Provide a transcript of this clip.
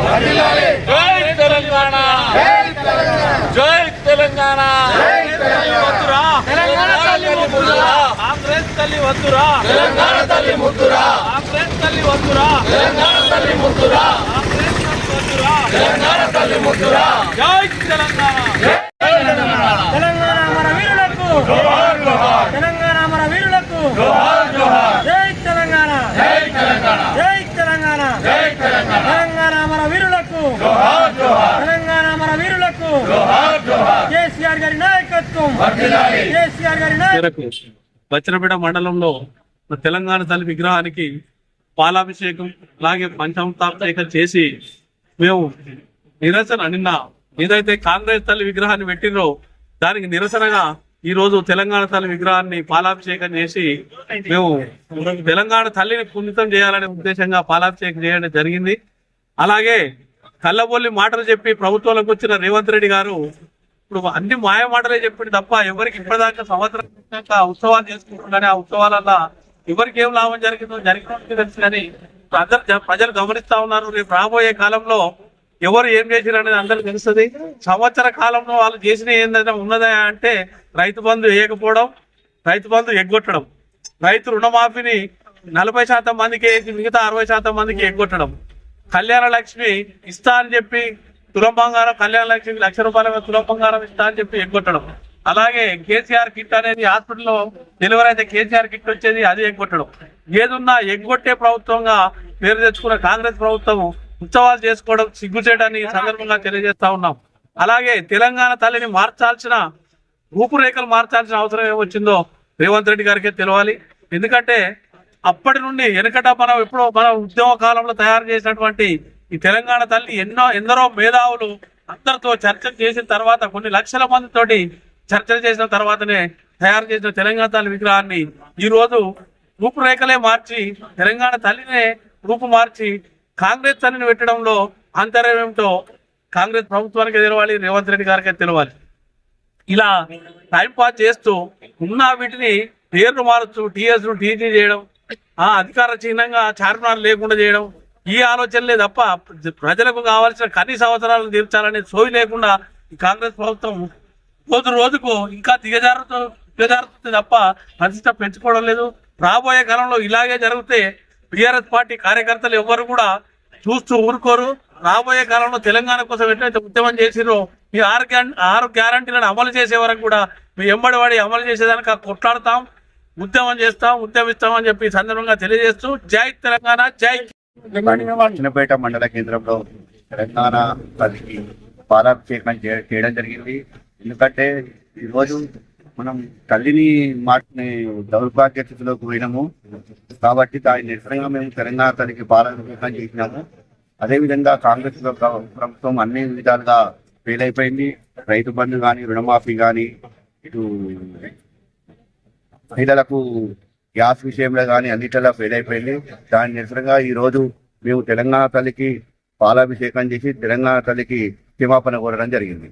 జై తెలంగాణ, జై తెలంగాణ, కాంగ్రెస్ తల్లి వద్దురా, తెలంగాణ తల్లి ముద్దురా, కాంగ్రెస్ తల్లి వద్దురా, తెలంగాణ తల్లి ముద్దురా, కాంగ్రెస్ తల్లి వద్దురా, తెలంగాణ తల్లి ముద్దురా. జై తెలంగాణ, తెలంగాణ మన వీరులకు జోహార్ జోహార్, తెలంగాణ మన వీరులకు జోహార్ జోహార్, జై తెలంగాణ, జై తెలంగాణ, జై తెలంగాణ, జై తెలంగాణ, తెలంగాణ మన వీరులకు జోహార్ జోహార్, తెలంగాణ మన వీరులకు జోహార్ జోహార్. కేసీఆర్ గారి నాయకత్వం, వర్ధిల్లాలి. కేసీఆర్ గారి నాయకత్వం. బచ్చనపేట మండలంలో తెలంగాణ తల్లి విగ్రహానికి పాలాభిషేకం అలాగే పంచామృతాభిషేకం చేసి మేము నిరసన నిన్న ఏదైతే కాంగ్రెస్ తల్లి విగ్రహాన్ని పెట్టినో దానికి నిరసనగా ఈ రోజు తెలంగాణ తల్లి విగ్రహాన్ని పాలాభిషేకం చేసి మేము తెలంగాణ తల్లిని పుణ్యతం చేయాలనే ఉద్దేశంగా పాలాభిషేకం చేయడం జరిగింది. అలాగే కళ్ళబొల్లి మాటలు చెప్పి ప్రభుత్వంలోకి వచ్చిన రేవంత్ రెడ్డి గారు ఇప్పుడు అన్ని మాయ మాటలే చెప్పింది తప్ప ఎవరికి ఇప్పటిదాకా సంవత్సరం ఉత్సవాలు చేసుకుంటున్నారు. ఆ ఉత్సవాలల్లో ఎవరికి ఏం లాభం జరిగినట్టు తెలుసు కానీ అందరు ప్రజలు గమనిస్తా ఉన్నారు. రేపు రాబోయే కాలంలో ఎవరు ఏం చేసిరు అనేది అందరికి తెలుస్తుంది. సంవత్సర కాలంలో వాళ్ళు చేసిన ఏంటంటే ఉన్నదా అంటే రైతు బంధు వేయకపోవడం, రైతు బంధు ఎగ్గొట్టడం, రైతు రుణమాఫీని 40% మందికి వేసి మిగతా 60% మందికి ఎగ్గొట్టడం, కళ్యాణ లక్ష్మి ఇస్తా అని చెప్పి తులం బంగారం, కళ్యాణ లక్ష్మి ₹1,00,000 తులం బంగారం ఇస్తా అని చెప్పి ఎగ్గొట్టడం. అలాగే కేసీఆర్ కిట్ అనేది హాస్పిటల్లో డెలివరీ అయితే కేసీఆర్ కిట్ వచ్చేది, అది ఎగ్గొట్టడం. ఏదున్నా ఎగ్గొట్టే ప్రభుత్వంగా పేరు తెచ్చుకున్న కాంగ్రెస్ ప్రభుత్వం ఉత్సవాలు చేసుకోవడం సిగ్గుచేయడాన్ని సందర్భంగా తెలియజేస్తా ఉన్నాం. అలాగే తెలంగాణ తల్లిని మార్చాల్సిన రూపురేఖలు మార్చాల్సిన అవసరం ఏమొచ్చిందో రేవంత్ రెడ్డి గారికే తెలియాలి. ఎందుకంటే అప్పటి నుండి వెనుకట మనం ఎప్పుడో మన ఉద్యమ కాలంలో తయారు చేసినటువంటి ఈ తెలంగాణ తల్లి ఎందరో మేధావులు అందరితో చర్చలు చేసిన తర్వాత కొన్ని లక్షల మందితోటి చర్చలు చేసిన తర్వాతనే తయారు చేసిన తెలంగాణ తల్లి విగ్రహాన్ని ఈ రోజు రూపురేఖలే మార్చి తెలంగాణ తల్లినే రూపు మార్చి కాంగ్రెస్ తల్లిని పెట్టడంలో అంతరం ఏమిటో కాంగ్రెస్ ప్రభుత్వానికి తెలవాలి, రేవంత్ రెడ్డి గారికి తెలవాలి. ఇలా టైం పాస్ చేస్తూ ఉన్న వీటిని పేర్లు మారుస్తూ టీఎస్ టీజీ చేయడం, అధికార చిహ్నంగా చార్మినార్ లేకుండా చేయడం, ఈ ఆలోచనలే తప్ప ప్రజలకు కావాల్సిన కనీస అవసరాలను తీర్చాలనే సోయి లేకుండా ఈ కాంగ్రెస్ ప్రభుత్వం రోజు రోజుకు ఇంకా దిగజారుతుంది తప్ప ప్రతిష్ట పెంచుకోవడం లేదు. రాబోయే కాలంలో ఇలాగే జరిగితే బీఆర్ఎస్ పార్టీ కార్యకర్తలు ఎవరు కూడా చూస్తూ ఊరుకోరు. రాబోయే కాలంలో తెలంగాణ కోసం ఎట్లయితే ఉద్యమం చేసిరో ఈ 6 గ్యారంటీలను అమలు చేసే వరకు కూడా మీ ఎంబడివాడి అమలు చేసేదానికి కొట్లాడతాం, ఉద్యమం చేస్తాం, ఉద్యమిస్తామని చెప్పి ఈ సందర్భంగా తెలియజేస్తూ జై తెలంగాణ, జై. బచ్చనపేట మండల కేంద్రంలో తెలంగాణ తల్లికి పాలాభిషేకం చేయడం జరిగింది. ఎందుకంటే ఈరోజు మనం తల్లిని మాటని దౌర్భాగ్య స్థితిలోకి పోయినాము కాబట్టి దాని నిరసనగా మేము తెలంగాణ తల్లికి పాలాభిషేకం చేసినాము. అదేవిధంగా కాంగ్రెస్ ప్రభుత్వం అన్ని విధాలుగా ఫెయిల్ అయిపోయింది. రైతు బంధు కానీ, రుణమాఫీ కానీ, ఇటు మహిళలకు గ్యాస్ విషయంలో కానీ అన్నిటిలో ఫెయిల్ అయిపోయింది. దాని నిరసనగా ఈరోజు మేము తెలంగాణ తల్లికి పాలాభిషేకం చేసి తెలంగాణ తల్లికి క్షమాపణ కోరడం జరిగింది.